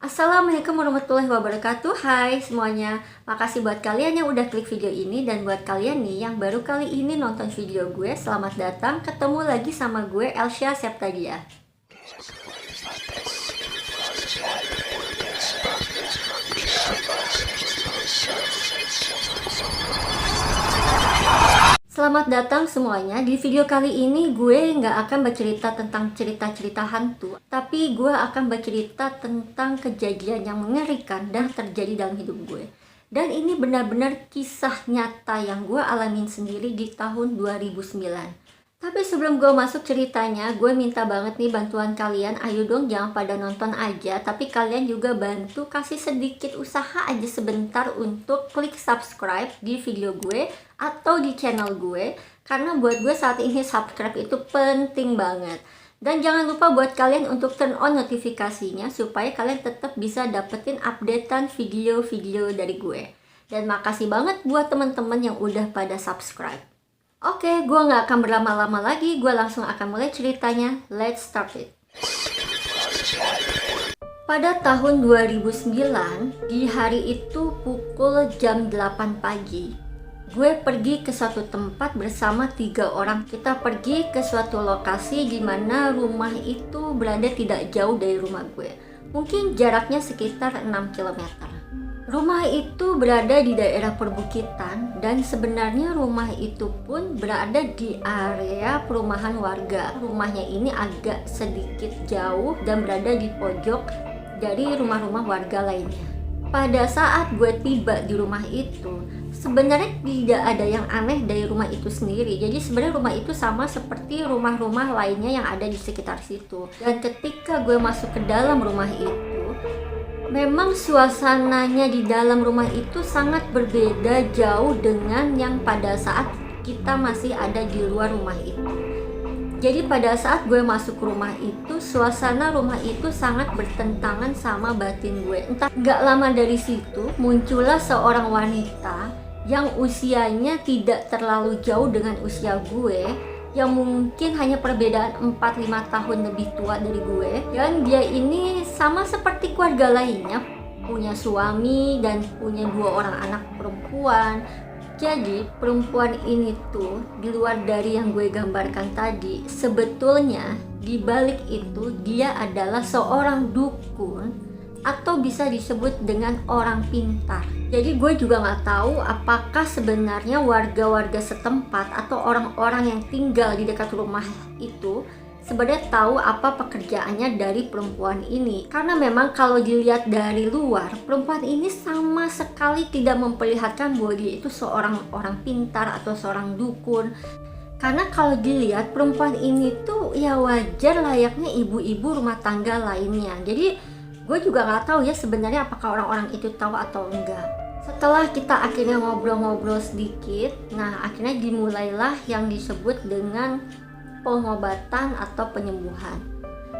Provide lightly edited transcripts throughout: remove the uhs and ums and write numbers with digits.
Assalamualaikum warahmatullahi wabarakatuh. Hai semuanya. Makasih buat kalian yang udah klik video ini. Dan buat kalian nih yang baru kali ini nonton video gue, selamat datang. Ketemu lagi sama gue, Elsya Septagia. Selamat datang semuanya. Di video kali ini gue nggak akan bercerita tentang cerita-cerita hantu, tapi gue akan bercerita tentang kejadian yang mengerikan dan terjadi dalam hidup gue. Dan ini benar-benar kisah nyata yang gue alamin sendiri di tahun 2009. Tapi sebelum gue masuk ceritanya, gue minta banget nih bantuan kalian. Ayo dong, jangan pada nonton aja, tapi kalian juga bantu kasih sedikit usaha aja sebentar untuk klik subscribe di video gue atau di channel gue. Karena buat gue saat ini subscribe itu penting banget. Dan jangan lupa buat kalian untuk turn on notifikasinya supaya kalian tetap bisa dapetin updatean video-video dari gue. Dan makasih banget buat teman-teman yang udah pada subscribe. Oke, gue nggak akan berlama-lama lagi, gue langsung akan mulai ceritanya. Let's start it. Pada tahun 2009, di hari itu pukul jam 8 pagi, gue pergi ke suatu tempat bersama 3 orang. Kita pergi ke suatu lokasi di mana rumah itu berada tidak jauh dari rumah gue. Mungkin jaraknya sekitar 6 km. Rumah itu berada di daerah perbukitan dan sebenarnya rumah itu pun berada di area perumahan warga. Rumahnya ini agak sedikit jauh dan berada di pojok dari rumah-rumah warga lainnya. Pada saat gue tiba di rumah itu, sebenarnya tidak ada yang aneh dari rumah itu sendiri. Jadi sebenarnya rumah itu sama seperti rumah-rumah lainnya yang ada di sekitar situ. Dan ketika gue masuk ke dalam rumah itu, memang suasananya di dalam rumah itu sangat berbeda jauh dengan yang pada saat kita masih ada di luar rumah itu. Jadi pada saat gue masuk ke rumah itu, suasana rumah itu sangat bertentangan sama batin gue. Entah gak lama dari situ muncullah seorang wanita yang usianya tidak terlalu jauh dengan usia gue, yang mungkin hanya perbedaan 4-5 tahun lebih tua dari gue. Dan dia ini sama seperti keluarga lainnya, punya suami dan punya 2 orang anak perempuan. Jadi perempuan ini tuh di luar dari yang gue gambarkan tadi, sebetulnya di balik itu dia adalah seorang dukun atau bisa disebut dengan orang pintar. Jadi gue juga nggak tahu apakah sebenarnya warga-warga setempat atau orang-orang yang tinggal di dekat rumah itu sebenarnya tahu apa pekerjaannya dari perempuan ini. Karena memang kalau dilihat dari luar, perempuan ini sama sekali tidak memperlihatkan bahwa dia itu seorang orang pintar atau seorang dukun. Karena kalau dilihat perempuan ini tuh ya wajar layaknya ibu-ibu rumah tangga lainnya. Jadi gue juga nggak tahu ya sebenarnya apakah orang-orang itu tahu atau enggak. Setelah kita akhirnya ngobrol-ngobrol sedikit, nah akhirnya dimulailah yang disebut dengan pengobatan atau penyembuhan.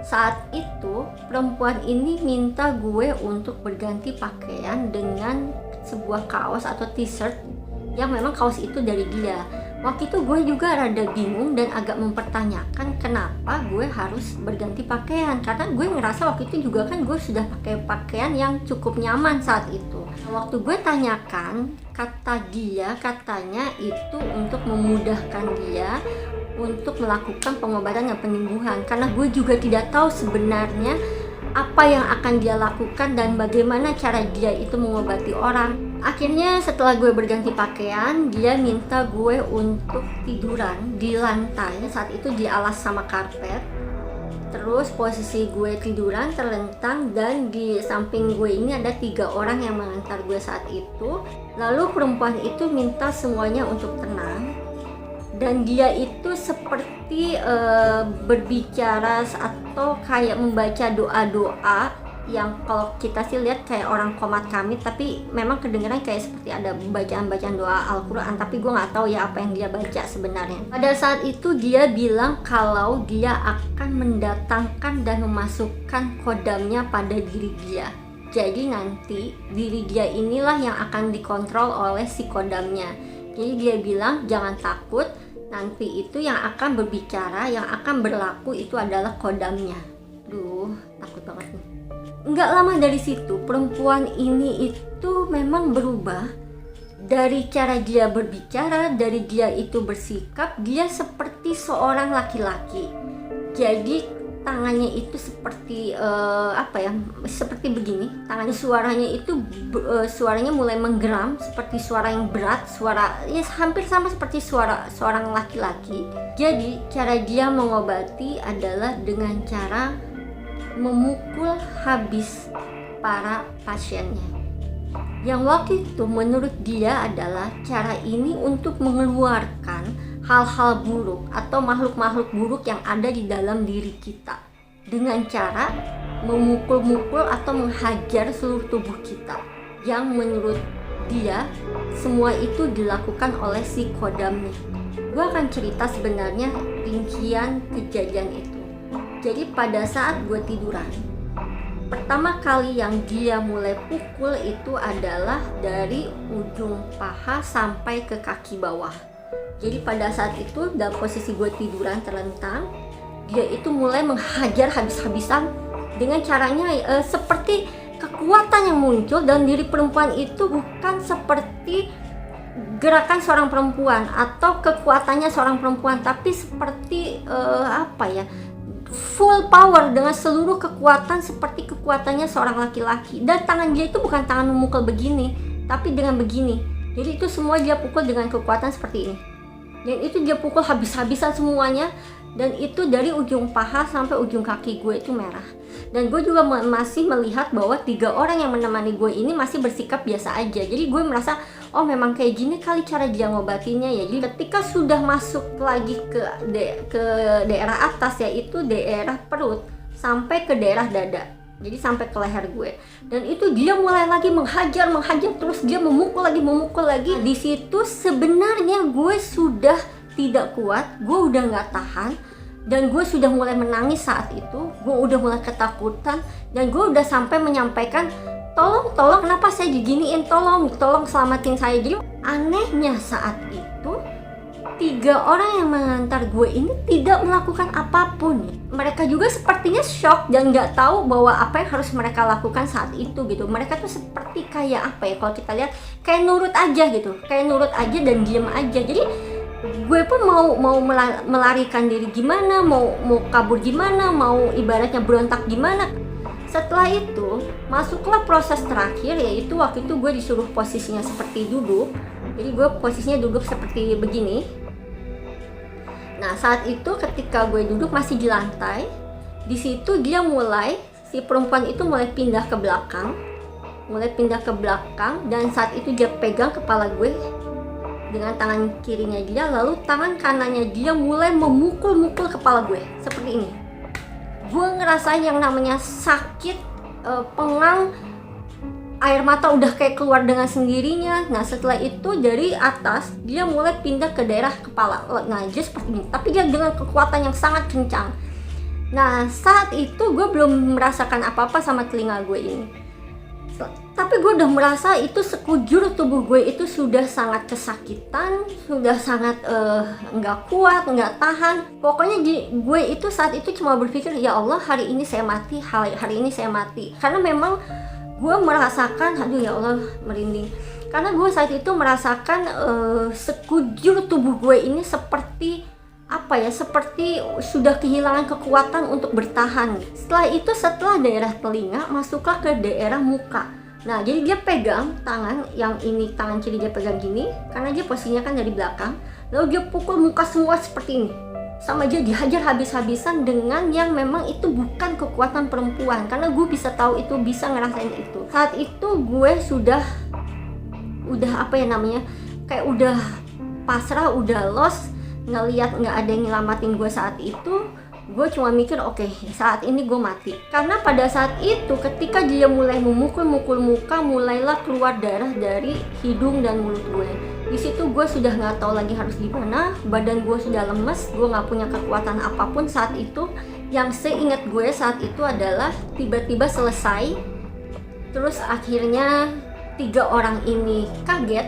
Saat itu perempuan ini minta gue untuk berganti pakaian dengan sebuah kaos atau t-shirt yang memang kaos itu dari dia. Waktu itu gue juga rada bingung dan agak mempertanyakan kenapa gue harus berganti pakaian. Karena gue ngerasa waktu itu juga kan gue sudah pakai pakaian yang cukup nyaman saat itu. Waktu gue tanyakan, kata dia katanya itu untuk memudahkan dia untuk melakukan pengobatan dan penyembuhan. Karena gue juga tidak tahu sebenarnya apa yang akan dia lakukan dan bagaimana cara dia itu mengobati orang. Akhirnya setelah gue berganti pakaian, dia minta gue untuk tiduran di lantai. Saat itu di alas sama karpet. Terus posisi gue tiduran terlentang dan di samping gue ini ada 3 orang yang mengantar gue saat itu. Lalu perempuan itu minta semuanya untuk tenang. Dan dia itu seperti berbicara atau kayak membaca doa-doa yang kalau kita sih lihat kayak orang komat kamit, tapi memang kedengeran kayak seperti ada bacaan-bacaan doa Al-Quran, tapi gue nggak tahu ya apa yang dia baca sebenarnya. Pada saat itu dia bilang kalau dia akan mendatangkan dan memasukkan kodamnya pada diri dia. Jadi nanti diri dia inilah yang akan dikontrol oleh si kodamnya. Jadi dia bilang jangan takut, nanti itu yang akan berbicara, yang akan berlaku itu adalah kodamnya. Duh, takut banget nih. Nggak lama dari situ, perempuan ini itu memang berubah. Dari cara dia berbicara, dari dia itu bersikap, dia seperti seorang laki-laki. Jadi tangannya itu seperti seperti begini. Tangannya, suaranya mulai menggeram, seperti suara yang berat, suara ya hampir sama seperti suara seorang laki-laki. Jadi cara dia mengobati adalah dengan cara memukul habis para pasiennya. Yang waktu itu menurut dia adalah cara ini untuk mengeluarkan hal-hal buruk atau makhluk-makhluk buruk yang ada di dalam diri kita, dengan cara memukul-mukul atau menghajar seluruh tubuh kita, yang menurut dia semua itu dilakukan oleh si kodamnya. Gue akan cerita sebenarnya rincian kejadian itu. Jadi pada saat gue tiduran, pertama kali yang dia mulai pukul itu adalah dari ujung paha sampai ke kaki bawah. Jadi pada saat itu dalam posisi gue tiduran terlentang, dia itu mulai menghajar habis-habisan dengan caranya seperti kekuatan yang muncul dalam diri perempuan itu bukan seperti gerakan seorang perempuan atau kekuatannya seorang perempuan, tapi seperti full power dengan seluruh kekuatan seperti kekuatannya seorang laki-laki. Dan tangan dia itu bukan tangan memukul begini, tapi dengan begini. Jadi itu semua dia pukul dengan kekuatan seperti ini. Dan itu dia pukul habis-habisan semuanya. Dan itu dari ujung paha sampai ujung kaki gue itu merah. Dan gue juga masih melihat bahwa 3 orang yang menemani gue ini masih bersikap biasa aja. Jadi gue merasa, oh memang kayak gini kali cara dia ngobatinnya ya. Jadi ketika sudah masuk lagi ke daerah atas, yaitu daerah perut sampai ke daerah dada, jadi sampai ke leher gue. Dan itu dia mulai lagi menghajar terus, dia memukul lagi. Di situ sebenarnya gue sudah tidak kuat, gue udah nggak tahan, dan gue sudah mulai menangis saat itu. Gue udah mulai ketakutan, dan gue udah sampai menyampaikan, tolong kenapa saya diginiin, tolong selamatin saya. Jadi anehnya saat itu 3 orang yang mengantar gue ini tidak melakukan apapun. Mereka juga sepertinya shock dan nggak tahu bahwa apa yang harus mereka lakukan saat itu gitu. Mereka tuh seperti kayak apa ya, kalau kita lihat kayak nurut aja gitu, kayak nurut aja dan diem aja. Jadi gue pun mau melarikan diri gimana, mau kabur gimana, mau ibaratnya berontak gimana. Setelah itu masuklah proses terakhir, yaitu waktu itu gue disuruh posisinya seperti duduk. Jadi gue posisinya duduk seperti begini. Nah saat itu ketika gue duduk masih di lantai, di situ dia si perempuan itu mulai pindah ke belakang, dan saat itu dia pegang kepala gue dengan tangan kirinya dia, lalu tangan kanannya dia mulai memukul kepala gue seperti ini. Gue ngerasain yang namanya sakit, pengang, air mata udah kayak keluar dengan sendirinya. Nah setelah itu dari atas dia mulai pindah ke daerah kepala. Nah dia seperti ini, tapi dia dengan kekuatan yang sangat kencang. Nah saat itu gue belum merasakan apa-apa sama telinga gue ini, tapi gue udah merasa itu sekujur tubuh gue itu sudah sangat kesakitan, sudah sangat nggak kuat, nggak tahan. Pokoknya gue itu saat itu cuma berpikir, ya Allah hari ini saya mati, hari ini saya mati. Karena memang gue merasakan, aduh ya Allah merinding. Karena gue saat itu merasakan sekujur tubuh gue ini seperti seperti sudah kehilangan kekuatan untuk bertahan. Setelah daerah telinga, masuklah ke daerah muka. Nah jadi dia pegang tangan yang ini, tangan kiri dia pegang gini, karena dia posisinya kan dari belakang. Lalu dia pukul muka semua seperti ini, sama dia dihajar habis-habisan dengan yang memang itu bukan kekuatan perempuan. Karena gue bisa tahu itu, bisa ngerasain itu. Saat itu gue sudah kayak udah pasrah, udah lost. Ngeliat nggak ada yang nyelamatin gue saat itu, gue cuma mikir oke, saat ini gue mati. Karena pada saat itu ketika dia mulai memukul muka, mulailah keluar darah dari hidung dan mulut gue. Di situ gue sudah nggak tahu lagi harus gimana, badan gue sudah lemes, gue nggak punya kekuatan apapun saat itu. Yang seingat gue saat itu adalah tiba-tiba selesai, terus akhirnya 3 orang ini kaget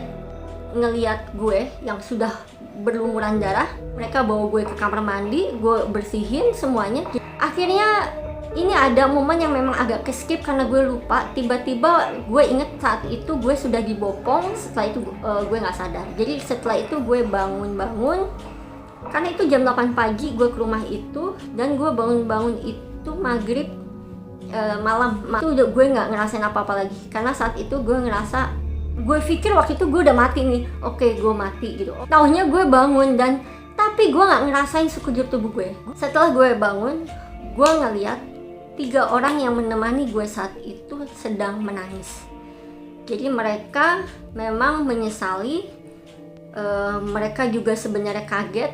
ngeliat gue yang sudah berlumuran darah. Mereka bawa gue ke kamar mandi, gue bersihin semuanya. Akhirnya Ini ada momen yang memang agak ke-skip karena gue lupa. Tiba-tiba gue inget saat itu gue sudah dibopong. Setelah itu gue nggak sadar. Jadi setelah itu gue bangun-bangun. Karena itu jam 8 pagi gue ke rumah itu. Dan gue bangun-bangun itu maghrib malam. Itu gue nggak ngerasain apa-apa lagi. Karena saat itu gue ngerasa, gue pikir waktu itu gue udah mati nih. Oke, gue mati gitu. Taunya gue bangun tapi gue nggak ngerasain sekujur tubuh gue. Setelah gue bangun, gue ngeliat 3 orang yang menemani gue saat itu sedang menangis. Jadi mereka memang menyesali, mereka juga sebenarnya kaget,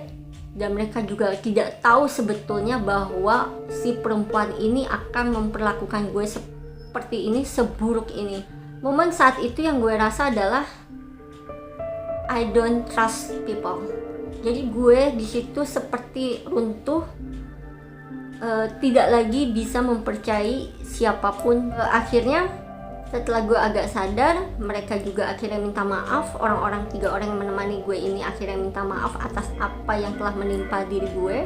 dan mereka juga tidak tahu sebetulnya bahwa si perempuan ini akan memperlakukan gue seperti ini, seburuk ini. Momen saat itu yang gue rasa adalah I don't trust people. Jadi gue di situ seperti runtuh, tidak lagi bisa mempercayai siapapun. Akhirnya setelah gue agak sadar, mereka juga akhirnya minta maaf. Orang-orang 3 orang yang menemani gue ini akhirnya minta maaf atas apa yang telah menimpa diri gue.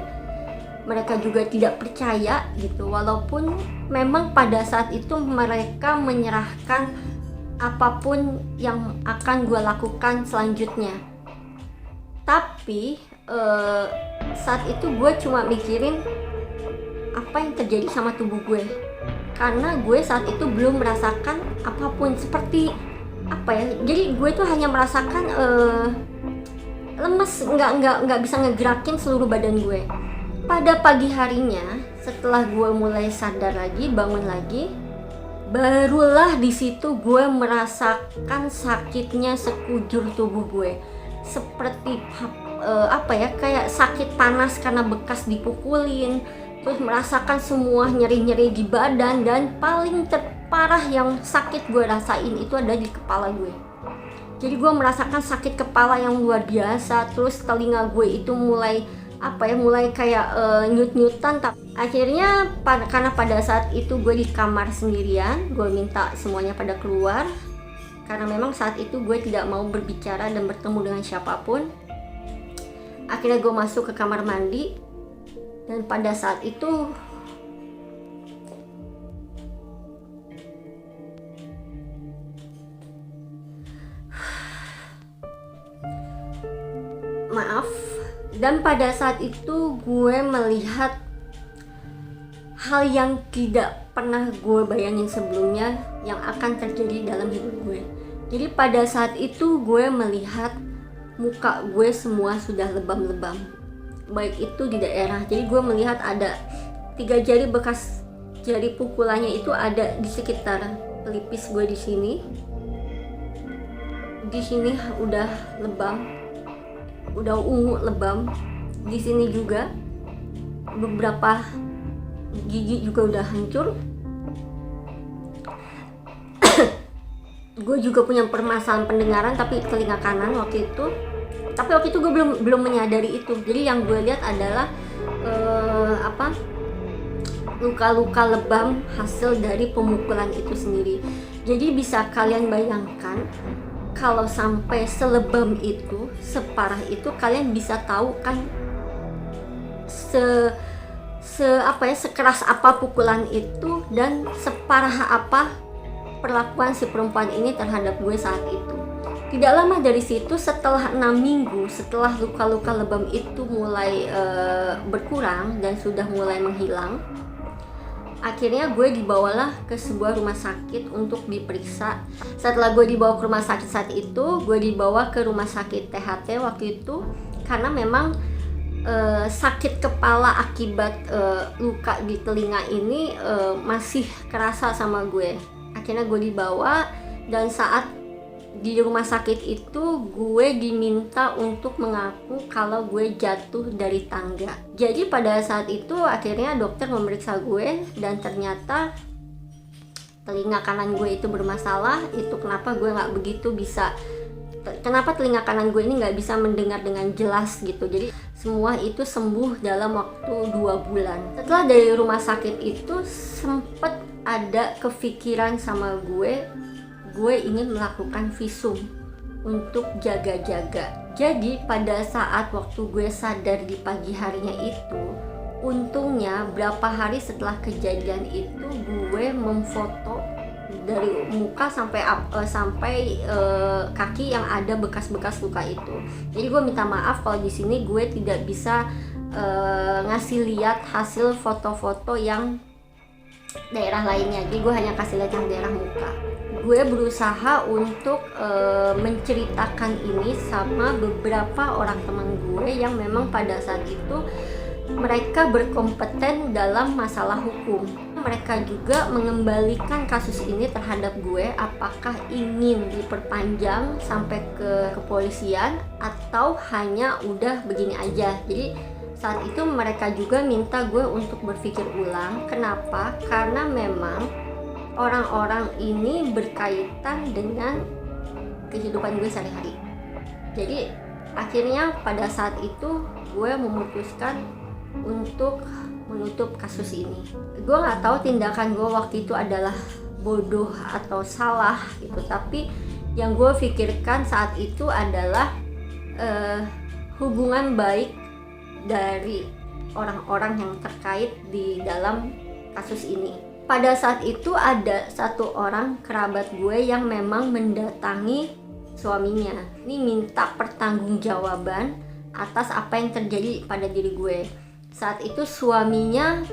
Mereka juga tidak percaya gitu, walaupun memang pada saat itu mereka menyerahkan apapun yang akan gue lakukan selanjutnya. Tapi saat itu gue cuma mikirin apa yang terjadi sama tubuh gue, karena gue saat itu belum merasakan apapun seperti apa ya. Jadi gue tuh hanya merasakan lemes, nggak bisa ngegerakin seluruh badan gue. Pada pagi harinya setelah gue mulai sadar lagi, bangun lagi, barulah di situ gue merasakan sakitnya sekujur tubuh gue, seperti kayak sakit panas karena bekas dipukulin. Terus merasakan semua nyeri-nyeri di badan, dan paling terparah yang sakit gue rasain itu ada di kepala gue. Jadi gue merasakan sakit kepala yang luar biasa. Terus telinga gue itu mulai kayak nyut-nyutan. Akhirnya karena pada saat itu gue di kamar sendirian, gue minta semuanya pada keluar. Karena memang saat itu gue tidak mau berbicara dan bertemu dengan siapapun. Akhirnya gue masuk ke kamar mandi. Dan pada saat itu gue melihat hal yang tidak pernah gue bayangin sebelumnya yang akan terjadi dalam hidup gue. Jadi pada saat itu gue melihat muka gue semua sudah lebam-lebam, baik itu di daerah. Jadi gue melihat ada 3 jari bekas jari pukulannya itu ada di sekitar pelipis gue di sini. Di sini udah lebam, udah ungu lebam. Di sini juga beberapa gigi juga udah hancur. Gue juga punya permasalahan pendengaran tapi telinga kanan waktu itu. Tapi waktu itu gue belum menyadari itu. Jadi yang gue lihat adalah luka-luka lebam hasil dari pemukulan itu sendiri. Jadi bisa kalian bayangkan kalau sampai selebam itu, separah itu, kalian bisa tahu kan sekeras apa pukulan itu dan separah apa perlakuan si perempuan ini terhadap gue saat itu. Tidak lama dari situ, setelah 6 minggu, setelah luka-luka lebam itu mulai berkurang dan sudah mulai menghilang, akhirnya gue dibawalah ke sebuah rumah sakit untuk diperiksa. Setelah gue dibawa ke rumah sakit saat itu, gue dibawa ke rumah sakit THT waktu itu, karena memang sakit kepala akibat luka di telinga ini masih kerasa sama gue. Akhirnya gue dibawa, dan saat di rumah sakit itu gue diminta untuk mengaku kalau gue jatuh dari tangga. Jadi pada saat itu akhirnya dokter memeriksa gue, dan ternyata telinga kanan gue itu bermasalah. Itu kenapa gue nggak begitu bisa, kenapa telinga kanan gue ini nggak bisa mendengar dengan jelas gitu. Jadi semua itu sembuh dalam waktu 2 bulan. Setelah dari rumah sakit itu sempet ada kepikiran sama gue ingin melakukan visum untuk jaga-jaga. Jadi pada saat waktu gue sadar di pagi harinya itu, Untungnya berapa hari setelah kejadian itu gue memfoto dari muka sampai kaki yang ada bekas-bekas luka itu. Jadi gue minta maaf kalau di sini gue tidak bisa ngasih lihat hasil foto-foto yang daerah lainnya. Jadi gue hanya kasih lihat yang daerah muka. Gue berusaha untuk menceritakan ini sama beberapa orang teman gue yang memang pada saat itu mereka berkompeten dalam masalah hukum. Mereka juga mengembalikan kasus ini terhadap gue, apakah ingin diperpanjang sampai ke kepolisian atau hanya udah begini aja. Jadi saat itu mereka juga minta gue untuk berpikir ulang. Kenapa? Karena memang orang-orang ini berkaitan dengan kehidupan gue sehari-hari. Jadi akhirnya pada saat itu gue memutuskan untuk menutup kasus ini. Gue nggak tahu tindakan gue waktu itu adalah bodoh atau salah gitu, tapi yang gue pikirkan saat itu adalah hubungan baik dari orang-orang yang terkait di dalam kasus ini. Pada saat itu ada satu orang kerabat gue yang memang mendatangi suaminya. Ini minta pertanggungjawaban atas apa yang terjadi pada diri gue. Saat itu suaminya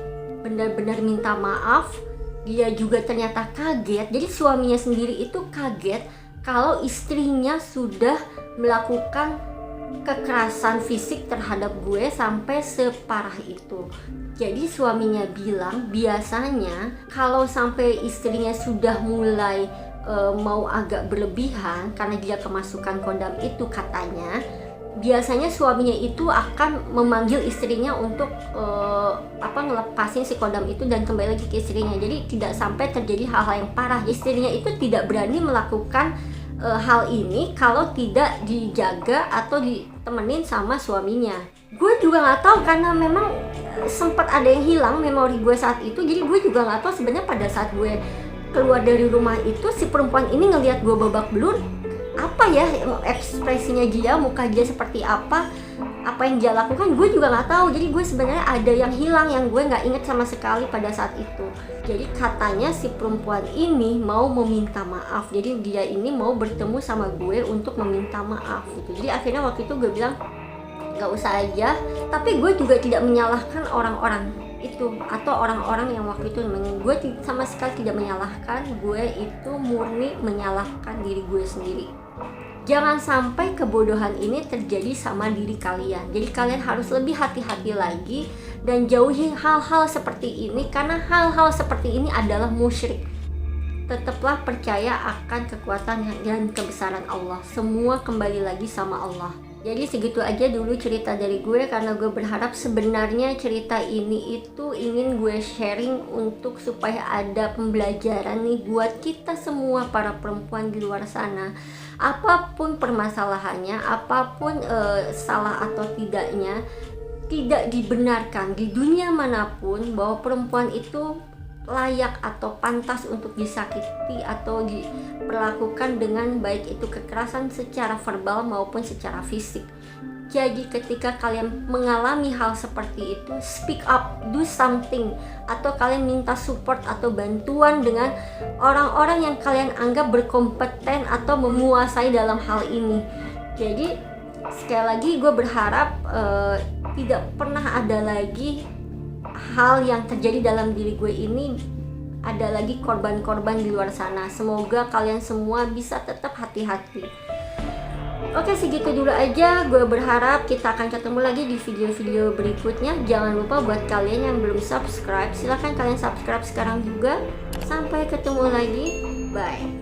benar-benar minta maaf. Dia juga ternyata kaget. Jadi suaminya sendiri itu kaget kalau istrinya sudah melakukan kekerasan fisik terhadap gue sampai separah itu. Jadi suaminya bilang biasanya kalau sampai istrinya sudah mulai mau agak berlebihan karena dia kemasukan kondom itu katanya, biasanya suaminya itu akan memanggil istrinya untuk ngelepasin si kondom itu dan kembali lagi ke istrinya. Jadi tidak sampai terjadi hal-hal yang parah. Istrinya itu tidak berani melakukan hal ini kalau tidak dijaga atau ditemenin sama suaminya. Gue juga nggak tahu karena memang sempat ada yang hilang memori gue saat itu. Jadi gue juga nggak tahu sebenarnya pada saat gue keluar dari rumah itu si perempuan ini ngelihat gue babak belur, apa ya ekspresinya dia, muka dia seperti apa yang dia lakukan, gue juga nggak tahu. Jadi gue sebenarnya ada yang hilang yang gue nggak inget sama sekali pada saat itu. Jadi katanya si perempuan ini mau meminta maaf, jadi dia ini mau bertemu sama gue untuk meminta maaf gitu. Jadi akhirnya waktu itu gue bilang nggak usah aja, tapi gue juga tidak menyalahkan orang-orang itu atau orang-orang yang waktu itu gue sama sekali tidak menyalahkan. Gue itu murni menyalahkan diri gue sendiri. Jangan sampai kebodohan ini terjadi sama diri kalian. Jadi kalian harus lebih hati-hati lagi dan jauhi hal-hal seperti ini, karena hal-hal seperti ini adalah musyrik. Tetaplah percaya akan kekuatan dan kebesaran Allah. Semua kembali lagi sama Allah. Jadi segitu aja dulu cerita dari gue, karena gue berharap sebenarnya cerita ini itu ingin gue sharing untuk supaya ada pembelajaran nih buat kita semua para perempuan di luar sana. Apapun permasalahannya, apapun salah atau tidaknya, tidak dibenarkan di dunia manapun bahwa perempuan itu layak atau pantas untuk disakiti atau diperlakukan dengan baik itu kekerasan secara verbal maupun secara fisik. Jadi ketika kalian mengalami hal seperti itu, speak up, do something, atau kalian minta support atau bantuan dengan orang-orang yang kalian anggap berkompeten atau menguasai dalam hal ini. Jadi sekali lagi gue berharap tidak pernah ada lagi hal yang terjadi dalam diri gue ini, ada lagi korban-korban di luar sana. Semoga kalian semua bisa tetap hati-hati. Oke, segitu dulu aja. Gue berharap kita akan ketemu lagi di video-video berikutnya. Jangan lupa buat kalian yang belum subscribe, silahkan kalian subscribe sekarang juga. Sampai ketemu lagi. Bye.